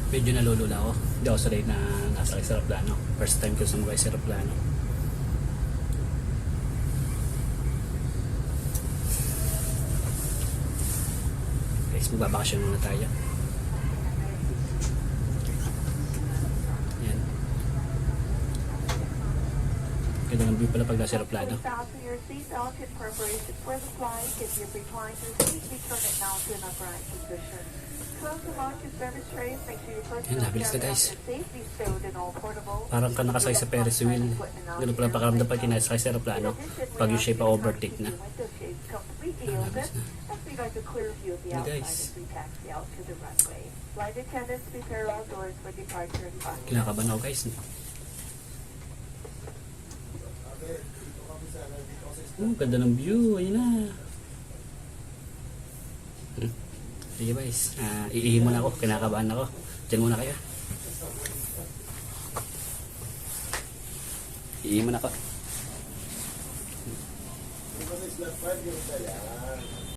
Medyo nalulula ako. Hindi ako sanay na nasa sa aeroplano. First time ko sumakay sa aeroplano. Guys, magbabakasyon muna tayo. Yan. Ganda ng view pala pag nasa aeroplano. Yan, nabilis na guys. Parang ka nakasakay sa Ferris wheel. Ganun pala pakaramdam pag kinasakay sa aeroplano pag yung shape overtake na. Nabilis na. Yan guys. Kinakabahan ako guys. Ganda ng view. Ayun na. Sige guys, iihi muna ako, kinakabahan ako. Diyan muna kayo. Iihi muna ako.